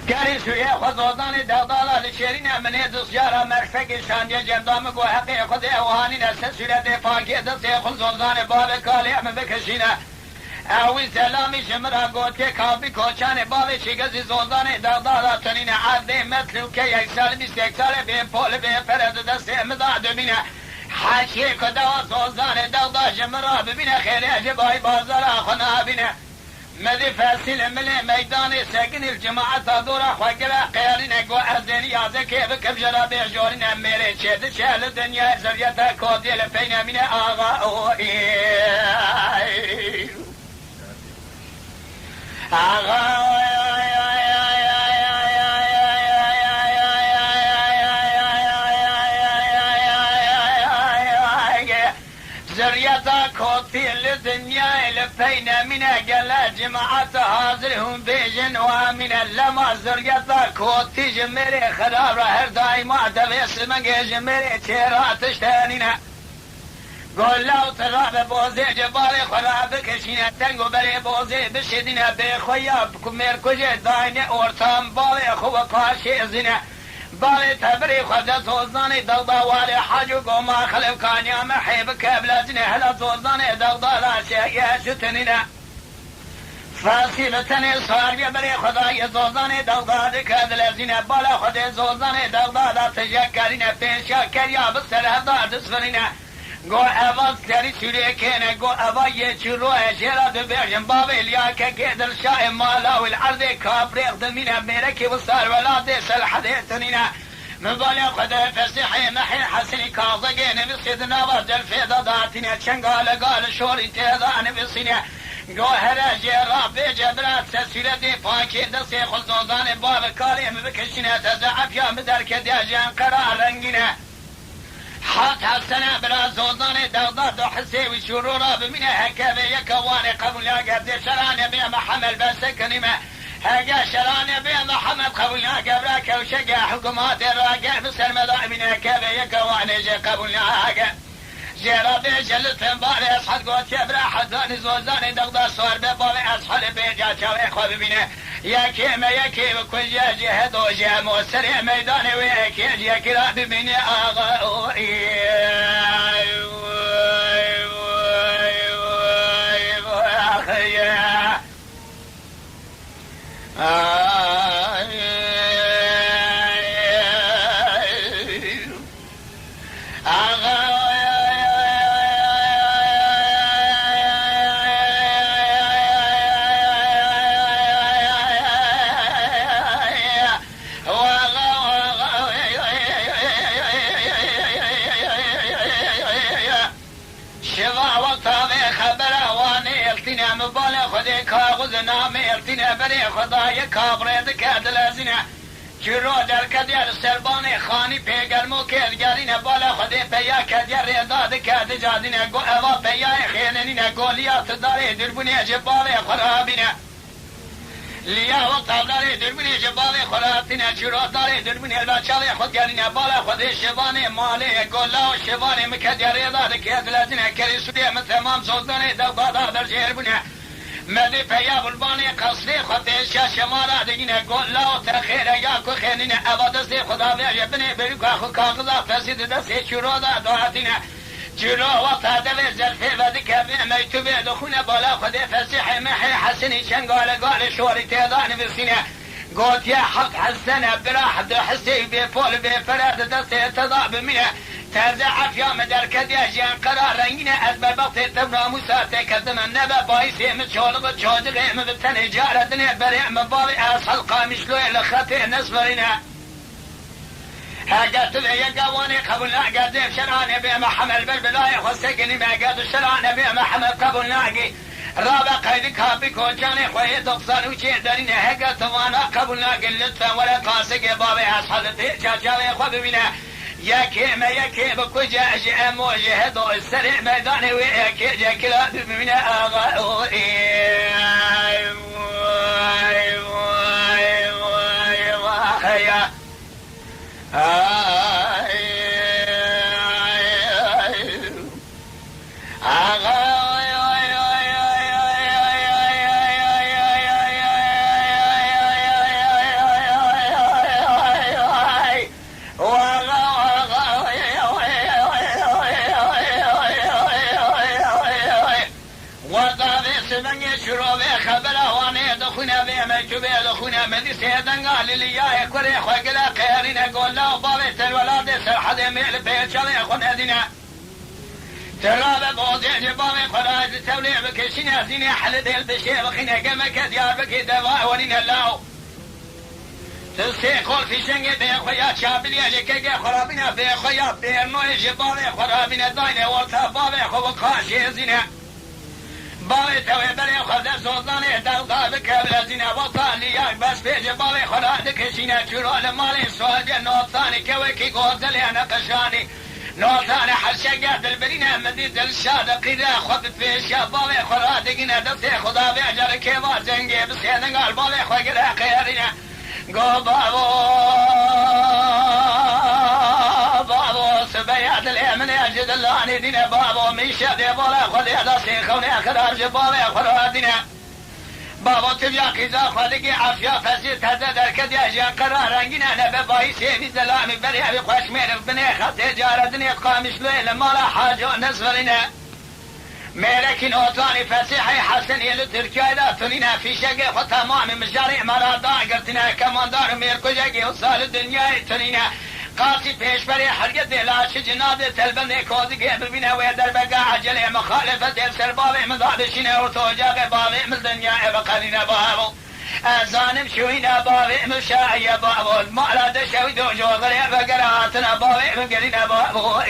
گری سوی خودزان دغدالا لشیرین منی دستیارا مرفق شانیه جمدام گو حقی خود اوهانی نسل سورت فاکی دستی خودزان باب کالی ام بکشینه اوی سلامی شمرا گوتی کافی کوچان باب شگزی زوزان دغدالا تنین عرده مثل که یک سال 21 سال به پول به فرد دستی امداد بینه حاشیه کدا زوزان دغدا شمرا ببینه خیلی عجبای بازارا خنا بینه مدی فاسل ملي ميدان ساكن الجماعة دورا خواقلا قيالين اقو ازدين يازا كيف كبجرا بيجورين ميري شهد شهل الدنيا زريتا كودي لفين من آغا زريتا كودي الدنيا لفين من قال جماعة حاضرهم بيجن ومن لما زريتا كودي جميري خراب هر دايما دبيس مجي جميري تيرات تشتانينا قول لو تراب بوزي جبالي خراب كشينا تنگو بري بوزي بشدنا بخويا بكمير كجي دايني اورتام بالي خو قاشي زنا بالي تبري خدا زوزاني دغدا والي حاجو قوما خلف كان يا محيب كابلاتني هلا زوزاني دغدا لا شيء شتنينا فاسيلتني صار بري خدا يزوزاني دغدا دكاد لازينا بالا خدا زوزاني دغدا لا تجاكرين بيشا كريا بسر هدا دسفرينا گو اواز کری سوری کنه گو اوای چروه شیرا دو بیشن بابی لیا که گدر شای مالا والعرض کابریق دمینه میرکی و سار ولاده سلحده تنینه مبالی خدا فسیحی محی حسنی کازگه نویسید نواز دل فیدا داتینه چنگال گال شوری تیدا نویسینه گو هر جیرا بیجه برات سسیرتی پاکی دستی خلصوزان باب کاری مبکشینه تزعف یا مدرک دیجن قرار رنگینه حات حسنا بلا زوزان دغداد وحسي وشرورا بمنه هكذا يكواني قبل يا قبل شراني بيا محمل بس كلمة هكا شراني بيا محمد قبل يا قبلك وشقا حكومات الراقع بسر مدائمين هكذا يكواني جي قبل يا هكا جيرا بيجلت بالي اصحد قوت يبرا حزاني زوزاني دغداد صور ببالي اصحد بيجا شاوي خواب بينه يا كيما يا كيما كل جاجي هدو جامو سريع ميداني ويا كيج يا كرا بمني آغا خدي كاغذ نامي التنا بري خداي كابريد كادلازنا جرو در كدير سرباني خاني بيگرمو كالگرين بالا خدي بيا كدير داد كاد جادنا گو اوا بيا خيننينا گوليات داري دربني جبالي خرابنا ليا وطابلاري دربني جبالي خرابنا جرو داري دربني الباچالي خد گرين بالا خدي شباني مالي گولا شباني مكدير داد كادلازنا كريسودي تمام زودني دبادا در جربنا مدی پیا بلبانی قصدی خودش شمارا دیگه گل لا تخیر یا کو خنین عبادت خدا وی بنی بری کو کاغذا فسید دست چرا دعاتینه چرا و تعدل زلفی و دیگه میتوب دخونه بالا خدا فسیح محی حسنی چنگال گال شوری تیدان بسینه قلت يا حق حسنه براحد حسي بفول بفراد دست تضاب منه ترزع في يوم دركد يجان قرار رنگين أسباب تبرا موسى كذب النبى بايسي متشولق تشوجق مبتن جارة بريع مبابي أصل قامش له لخطي نصفرنا هاجت لي قواني قبل قد شراني بما حمل بالبلاي خسقني ما قد شراني بما حمل قبل ناقي رابع قيدك هابك وجاني خوي دقصان وشي دارين هكا توانا قبل ناقي اللطفة ولا قاسق بابي أصحالتي شاشاوي خوي بنا يا كيما بكوجا جاء موجه ضوء السريع ميداني وياكي جا كلا من أغا زاني ما جبال خونا مدي سيدن قال لي يا كوري خوغلا قيرنا قول لا بابت الولاد سرحد ميل بيچلي خونا دينا تراب بوزين بابي قراز تولي بكشنا زيني حل ديل بشي بخينا قمك ديار بكي دواء ولينا الله تسيقول في شنق بي خويا شابلي لكي خرابنا بي خويا بي نوي جبابي خرابنا داينه ورتا بابي خو بقاشي زينه بابي توي بلي خذ سلطاني دغدغ بكبل زينه وطالي ياك بس في جبابي خرادك شينا شرول مالي سوال نوطاني كويكي غوزلي انا قشاني نوطاني حرشقات البرينه مديد الشادق اذا خذت في الشبابي خرادقنا دسي خدا بيجر كيما زنقي بسيدن قال بابي خوغلا خيرنا قو بابو سبيات اليمن يجد اللاني دينا بابو ميشا دي بولا خذي دسي خوني اخدار جبابي خرادنا بابو تبياقي ذا خلقي عافية فزيت هذا دركد يجان قرار رنجنا انا بباي سيني زلامي بري ابي قشمير بني خطي جارة دنيا قامش ليل ما لا حاجة نسفرنا ملكين اوطاني فسيحي حسن يلو تركيا لا تنينا في شقي ختمامي مجاري مرادا قلتنا كمان دار ميركو جاقي وصال الدنيا تنينا قاسي پیش بری حرگت لاش جناب تلبن کودگی ببینه و در بقا عجله مخالفت سر بابي مدادشینه و توجاق بابي من دنیا بقرینه بابو ازانم شوینه بابي مشاعی بابو المعرض شوی دو جوغری بقراتنا بابي مقرینه بابو